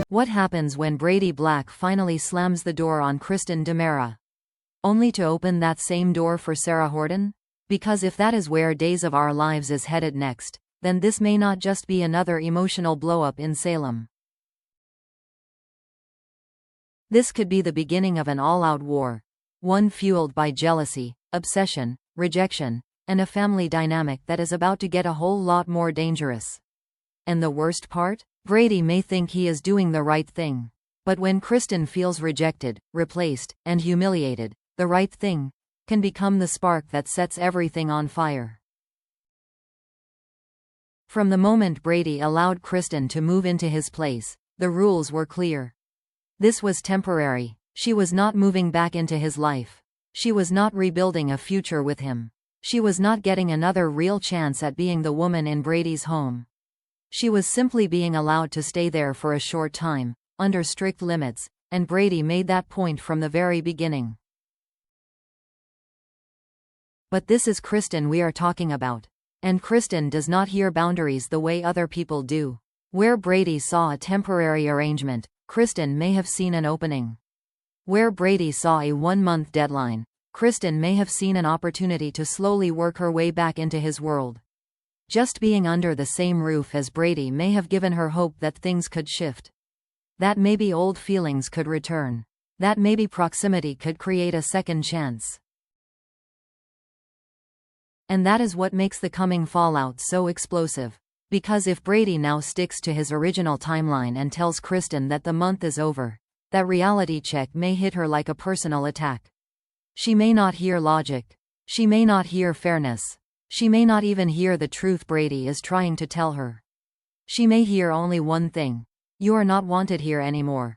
What happens when Brady Black finally slams the door on Kristen DiMera? Only to open that same door for Sarah Horton? Because if that is where Days of Our Lives is headed next, then this may not just be another emotional blow-up in Salem. This could be the beginning of an all-out war, one fueled by jealousy, obsession, rejection, and a family dynamic that is about to get a whole lot more dangerous. And the worst part? Brady may think he is doing the right thing. But when Kristen feels rejected, replaced, and humiliated, the right thing can become the spark that sets everything on fire. From the moment Brady allowed Kristen to move into his place, the rules were clear. This was temporary. She was not moving back into his life. She was not rebuilding a future with him. She was not getting another real chance at being the woman in Brady's home. She was simply being allowed to stay there for a short time, under strict limits, and Brady made that point from the very beginning. But this is Kristen we are talking about. And Kristen does not hear boundaries the way other people do. Where Brady saw a temporary arrangement, Kristen may have seen an opening. Where Brady saw a 1-month deadline, Kristen may have seen an opportunity to slowly work her way back into his world. Just being under the same roof as Brady may have given her hope that things could shift. That maybe old feelings could return. That maybe proximity could create a second chance. And that is what makes the coming fallout so explosive. Because if Brady now sticks to his original timeline and tells Kristen that the month is over, that reality check may hit her like a personal attack. She may not hear logic. She may not hear fairness. She may not even hear the truth Brady is trying to tell her. She may hear only one thing: you are not wanted here anymore.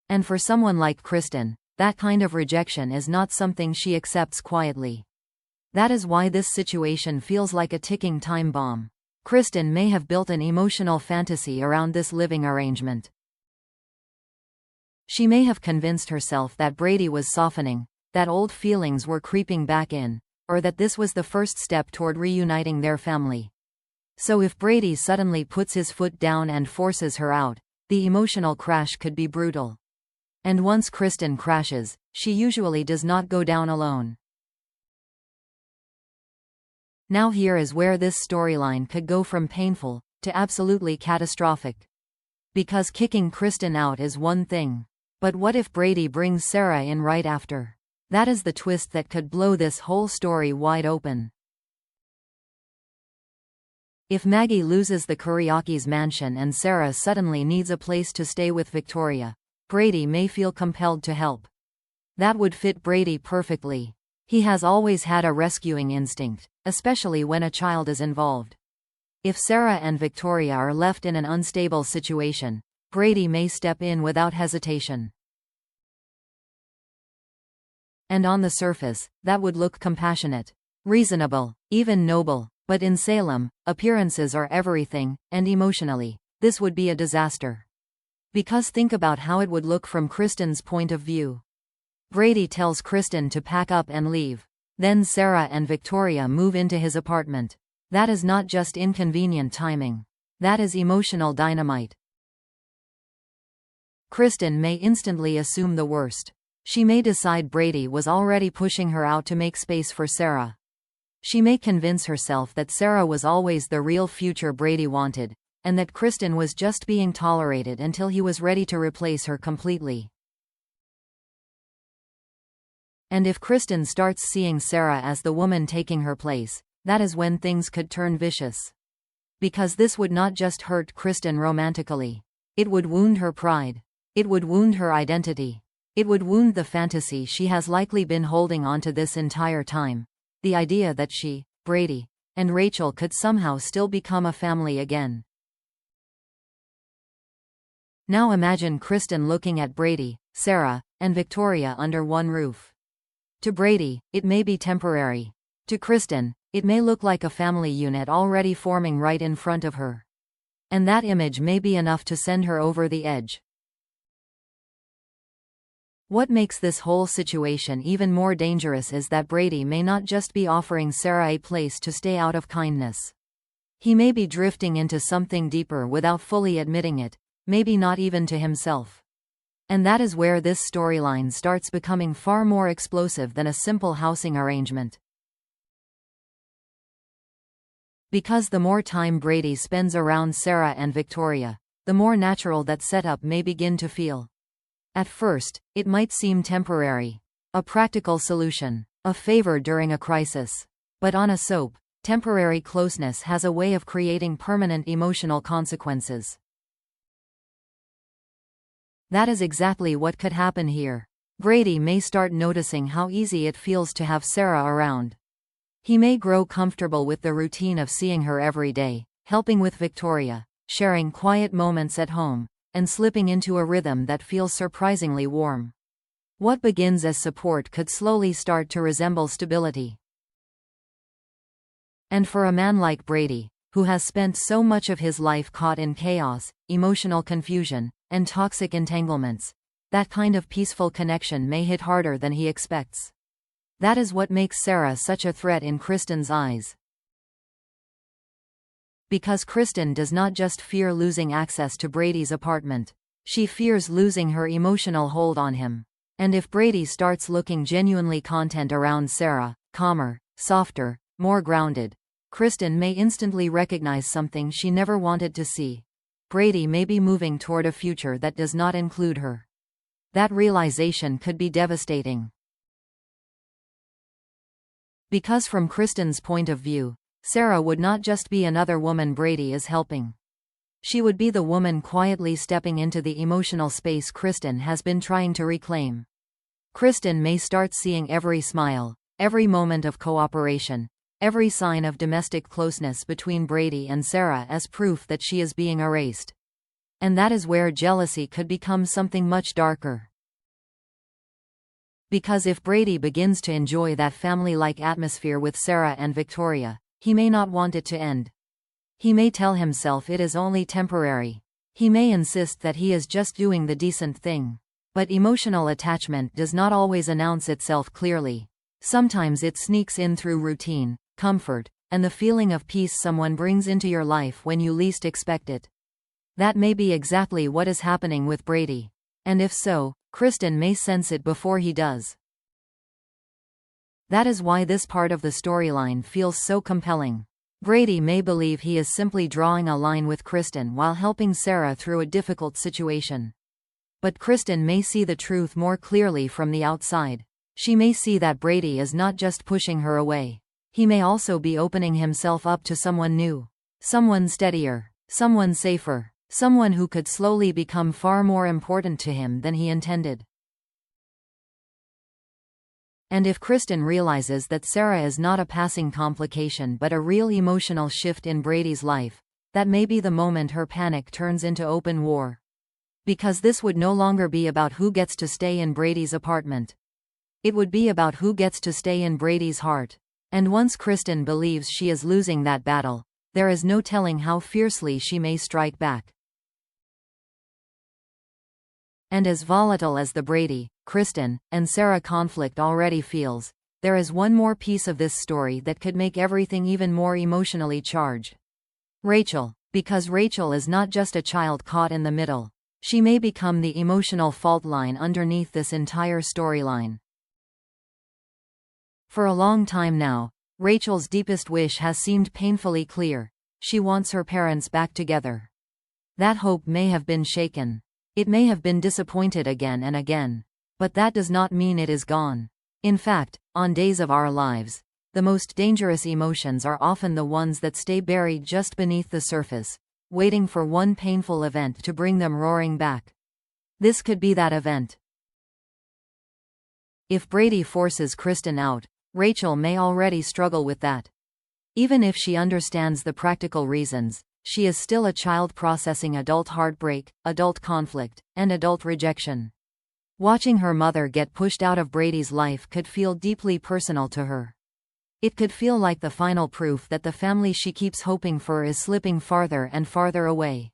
And for someone like Kristen, that kind of rejection is not something she accepts quietly. That is why this situation feels like a ticking time bomb. Kristen may have built an emotional fantasy around this living arrangement. She may have convinced herself that Brady was softening, that old feelings were creeping back in, or that this was the first step toward reuniting their family. So if Brady suddenly puts his foot down and forces her out, the emotional crash could be brutal. And once Kristen crashes, she usually does not go down alone. Now here is where this storyline could go from painful to absolutely catastrophic. Because kicking Kristen out is one thing. But what if Brady brings Sarah in right after? That is the twist that could blow this whole story wide open. If Maggie loses the Kuriaki's mansion and Sarah suddenly needs a place to stay with Victoria, Brady may feel compelled to help. That would fit Brady perfectly. He has always had a rescuing instinct, especially when a child is involved. If Sarah and Victoria are left in an unstable situation, Brady may step in without hesitation. And on the surface, that would look compassionate, reasonable, even noble. But in Salem, appearances are everything, and emotionally, this would be a disaster. Because think about how it would look from Kristen's point of view. Brady tells Kristen to pack up and leave. Then Sarah and Victoria move into his apartment. That is not just inconvenient timing. That is emotional dynamite. Kristen may instantly assume the worst. She may decide Brady was already pushing her out to make space for Sarah. She may convince herself that Sarah was always the real future Brady wanted, and that Kristen was just being tolerated until he was ready to replace her completely. And if Kristen starts seeing Sarah as the woman taking her place, that is when things could turn vicious. Because this would not just hurt Kristen romantically. It would wound her pride. It would wound her identity. It would wound the fantasy she has likely been holding onto this entire time. The idea that she, Brady, and Rachel could somehow still become a family again. Now imagine Kristen looking at Brady, Sarah, and Victoria under one roof. To Brady, it may be temporary. To Kristen, it may look like a family unit already forming right in front of her. And that image may be enough to send her over the edge. What makes this whole situation even more dangerous is that Brady may not just be offering Sarah a place to stay out of kindness. He may be drifting into something deeper without fully admitting it, maybe not even to himself. And that is where this storyline starts becoming far more explosive than a simple housing arrangement. Because the more time Brady spends around Sarah and Victoria, the more natural that setup may begin to feel. At first, it might seem temporary, a practical solution, a favor during a crisis. But on a soap, temporary closeness has a way of creating permanent emotional consequences. That is exactly what could happen here. Brady may start noticing how easy it feels to have Sarah around. He may grow comfortable with the routine of seeing her every day, helping with Victoria, sharing quiet moments at home, and slipping into a rhythm that feels surprisingly warm. What begins as support could slowly start to resemble stability. And for a man like Brady, who has spent so much of his life caught in chaos, emotional confusion, and toxic entanglements, that kind of peaceful connection may hit harder than he expects. That is what makes Sarah such a threat in Kristen's eyes. Because Kristen does not just fear losing access to Brady's apartment, she fears losing her emotional hold on him. And if Brady starts looking genuinely content around Sarah, calmer, softer, more grounded, Kristen may instantly recognize something she never wanted to see. Brady may be moving toward a future that does not include her. That realization could be devastating. Because from Kristen's point of view, Sarah would not just be another woman Brady is helping. She would be the woman quietly stepping into the emotional space Kristen has been trying to reclaim. Kristen may start seeing every smile, every moment of cooperation, every sign of domestic closeness between Brady and Sarah as proof that she is being erased. And that is where jealousy could become something much darker. Because if Brady begins to enjoy that family-like atmosphere with Sarah and Victoria, he may not want it to end. He may tell himself it is only temporary. He may insist that he is just doing the decent thing. But emotional attachment does not always announce itself clearly. Sometimes it sneaks in through routine, comfort, and the feeling of peace someone brings into your life when you least expect it. That may be exactly what is happening with Brady. And if so, Kristen may sense it before he does. That is why this part of the storyline feels so compelling. Brady may believe he is simply drawing a line with Kristen while helping Sarah through a difficult situation. But Kristen may see the truth more clearly from the outside. She may see that Brady is not just pushing her away. He may also be opening himself up to someone new. Someone steadier. Someone safer. Someone who could slowly become far more important to him than he intended. And if Kristen realizes that Sarah is not a passing complication but a real emotional shift in Brady's life, that may be the moment her panic turns into open war. Because this would no longer be about who gets to stay in Brady's apartment. It would be about who gets to stay in Brady's heart. And once Kristen believes she is losing that battle, there is no telling how fiercely she may strike back. And as volatile as the Brady, Kristen, and Sarah conflict already feels, there is one more piece of this story that could make everything even more emotionally charged. Rachel. Because Rachel is not just a child caught in the middle. She may become the emotional fault line underneath this entire storyline. For a long time now, Rachel's deepest wish has seemed painfully clear. She wants her parents back together. That hope may have been shaken. It may have been disappointed again and again. But that does not mean it is gone. In fact, on days of our lives, the most dangerous emotions are often the ones that stay buried just beneath the surface, waiting for one painful event to bring them roaring back. This could be that event. If Brady forces Kristen out, Rachel may already struggle with that. Even if she understands the practical reasons, she is still a child processing adult heartbreak, adult conflict, and adult rejection. Watching her mother get pushed out of Brady's life could feel deeply personal to her. It could feel like the final proof that the family she keeps hoping for is slipping farther and farther away.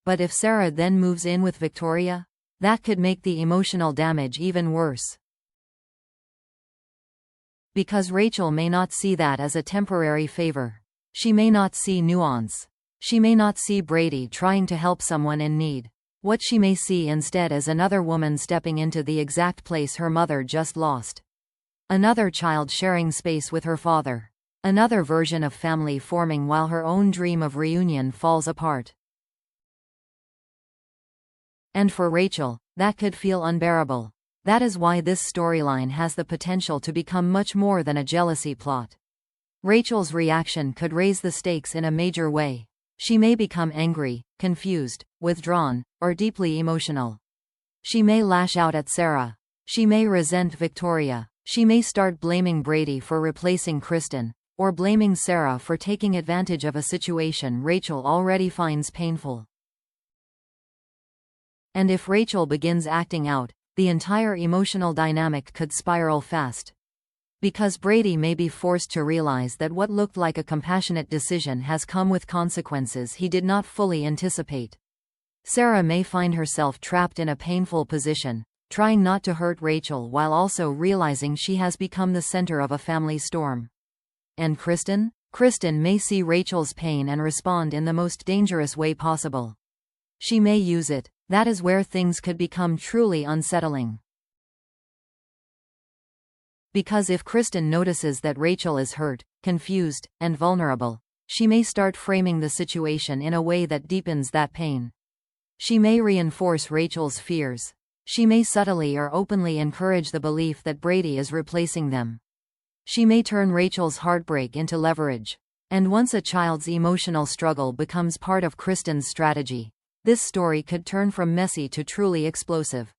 But if Sarah then moves in with Victoria, That could make the emotional damage even worse. Because Rachel may not see that as a temporary favor. She may not see nuance. She may not see Brady trying to help someone in need. What she may see instead is another woman stepping into the exact place her mother just lost. Another child sharing space with her father. Another version of family forming while her own dream of reunion falls apart. And for Rachel, that could feel unbearable. That is why this storyline has the potential to become much more than a jealousy plot. Rachel's reaction could raise the stakes in a major way. She may become angry, confused, withdrawn, or deeply emotional. She may lash out at Sarah. She may resent Victoria. She may start blaming Brady for replacing Kristen, or blaming Sarah for taking advantage of a situation Rachel already finds painful. And if Rachel begins acting out, the entire emotional dynamic could spiral fast. Because Brady may be forced to realize that what looked like a compassionate decision has come with consequences he did not fully anticipate. Sarah may find herself trapped in a painful position, trying not to hurt Rachel while also realizing she has become the center of a family storm. And Kristen? Kristen may see Rachel's pain and respond in the most dangerous way possible. She may use it. That is where things could become truly unsettling. Because if Kristen notices that Rachel is hurt, confused, and vulnerable, she may start framing the situation in a way that deepens that pain. She may reinforce Rachel's fears. She may subtly or openly encourage the belief that Brady is replacing them. She may turn Rachel's heartbreak into leverage. And once a child's emotional struggle becomes part of Kristen's strategy, this story could turn from messy to truly explosive.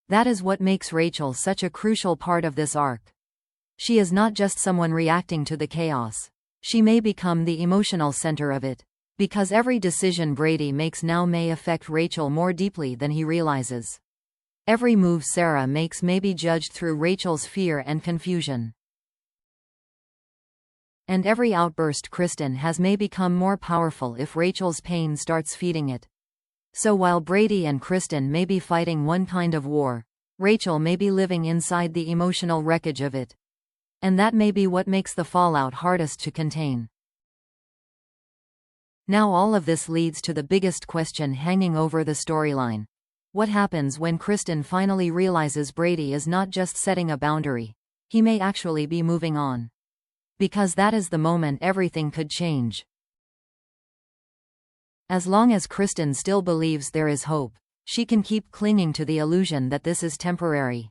That is what makes Rachel such a crucial part of this arc. She is not just someone reacting to the chaos. She may become the emotional center of it. Because every decision Brady makes now may affect Rachel more deeply than he realizes. Every move Sarah makes may be judged through Rachel's fear and confusion. And every outburst Kristen has may become more powerful if Rachel's pain starts feeding it. So while Brady and Kristen may be fighting one kind of war, Rachel may be living inside the emotional wreckage of it. And that may be what makes the fallout hardest to contain. Now all of this leads to the biggest question hanging over the storyline. What happens when Kristen finally realizes Brady is not just setting a boundary? He may actually be moving on. Because that is the moment everything could change. As long as Kristen still believes there is hope, she can keep clinging to the illusion that this is temporary.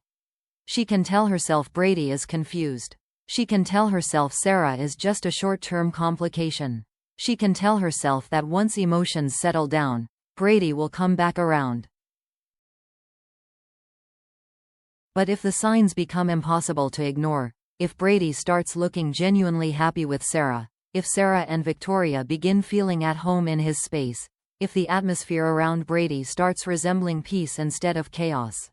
She can tell herself Brady is confused. She can tell herself Sarah is just a short-term complication. She can tell herself that once emotions settle down, Brady will come back around. But if the signs become impossible to ignore, if Brady starts looking genuinely happy with Sarah, if Sarah and Victoria begin feeling at home in his space, if the atmosphere around Brady starts resembling peace instead of chaos,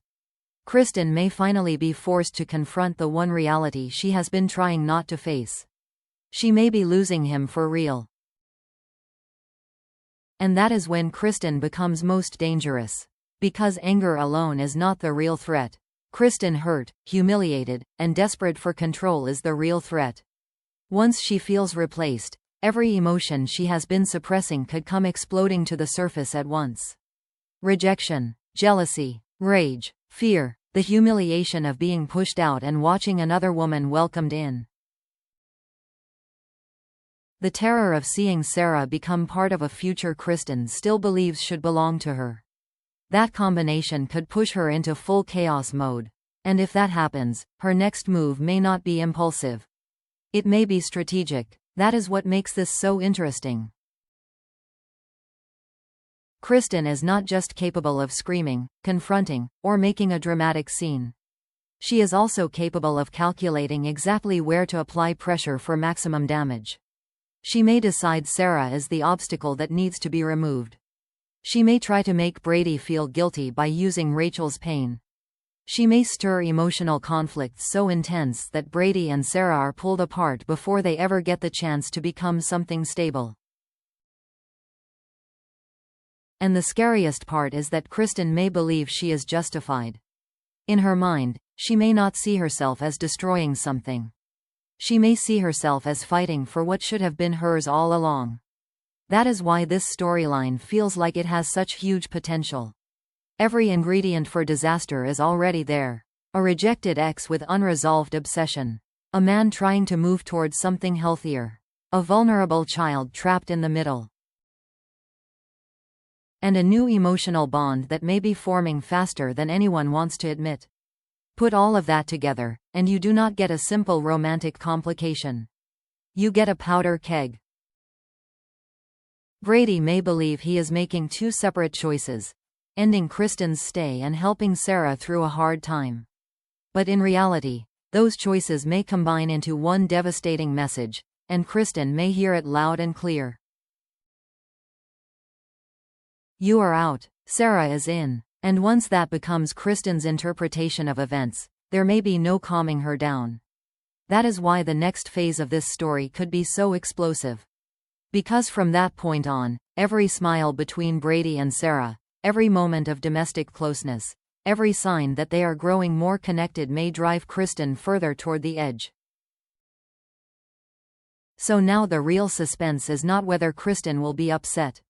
Kristen may finally be forced to confront the one reality she has been trying not to face. She may be losing him for real. And that is when Kristen becomes most dangerous. Because anger alone is not the real threat. Kristen hurt, humiliated, and desperate for control is the real threat. Once she feels replaced, every emotion she has been suppressing could come exploding to the surface at once. Rejection, jealousy, rage, fear, the humiliation of being pushed out and watching another woman welcomed in. The terror of seeing Sarah become part of a future Kristen still believes should belong to her. That combination could push her into full chaos mode. And if that happens, her next move may not be impulsive. It may be strategic. That is what makes this so interesting. Kristen is not just capable of screaming, confronting, or making a dramatic scene. She is also capable of calculating exactly where to apply pressure for maximum damage. She may decide Sarah is the obstacle that needs to be removed. She may try to make Brady feel guilty by using Rachel's pain. She may stir emotional conflicts so intense that Brady and Sarah are pulled apart before they ever get the chance to become something stable. And the scariest part is that Kristen may believe she is justified. In her mind, she may not see herself as destroying something. She may see herself as fighting for what should have been hers all along. That is why this storyline feels like it has such huge potential. Every ingredient for disaster is already there. A rejected ex with unresolved obsession. A man trying to move towards something healthier. A vulnerable child trapped in the middle. And a new emotional bond that may be forming faster than anyone wants to admit. Put all of that together, and you do not get a simple romantic complication. You get a powder keg. Brady may believe he is making two separate choices, ending Kristen's stay and helping Sarah through a hard time. But in reality, those choices may combine into one devastating message, and Kristen may hear it loud and clear. You are out, Sarah is in. And once that becomes Kristen's interpretation of events, there may be no calming her down. That is why the next phase of this story could be so explosive. Because from that point on, every smile between Brady and Sarah, every moment of domestic closeness, every sign that they are growing more connected may drive Kristen further toward the edge. So now the real suspense is not whether Kristen will be upset.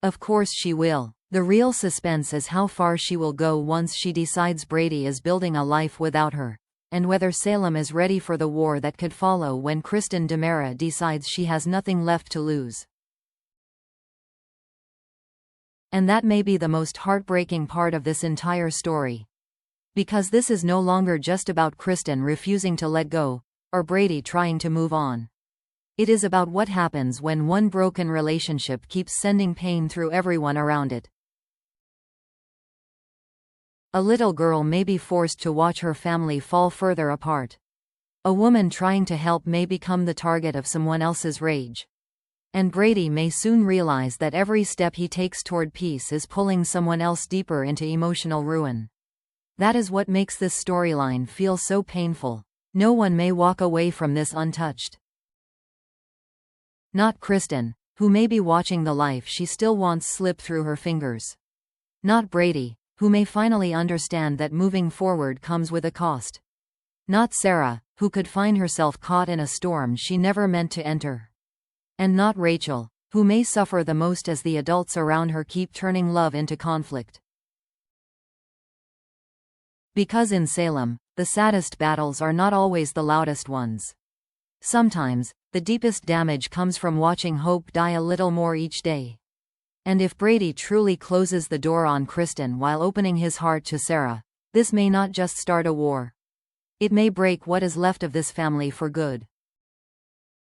Of course she will. The real suspense is how far she will go once she decides Brady is building a life without her, and whether Salem is ready for the war that could follow when Kristen DeMera decides she has nothing left to lose. And that may be the most heartbreaking part of this entire story. Because this is no longer just about Kristen refusing to let go, or Brady trying to move on. It is about what happens when one broken relationship keeps sending pain through everyone around it. A little girl may be forced to watch her family fall further apart. A woman trying to help may become the target of someone else's rage. And Brady may soon realize that every step he takes toward peace is pulling someone else deeper into emotional ruin. That is what makes this storyline feel so painful. No one may walk away from this untouched. Not Kristen, who may be watching the life she still wants slip through her fingers. Not Brady, who may finally understand that moving forward comes with a cost. Not Sarah, who could find herself caught in a storm she never meant to enter. And not Rachel, who may suffer the most as the adults around her keep turning love into conflict. Because in Salem, the saddest battles are not always the loudest ones. Sometimes, the deepest damage comes from watching hope die a little more each day. And if Brady truly closes the door on Kristen while opening his heart to Sarah, this may not just start a war. It may break what is left of this family for good.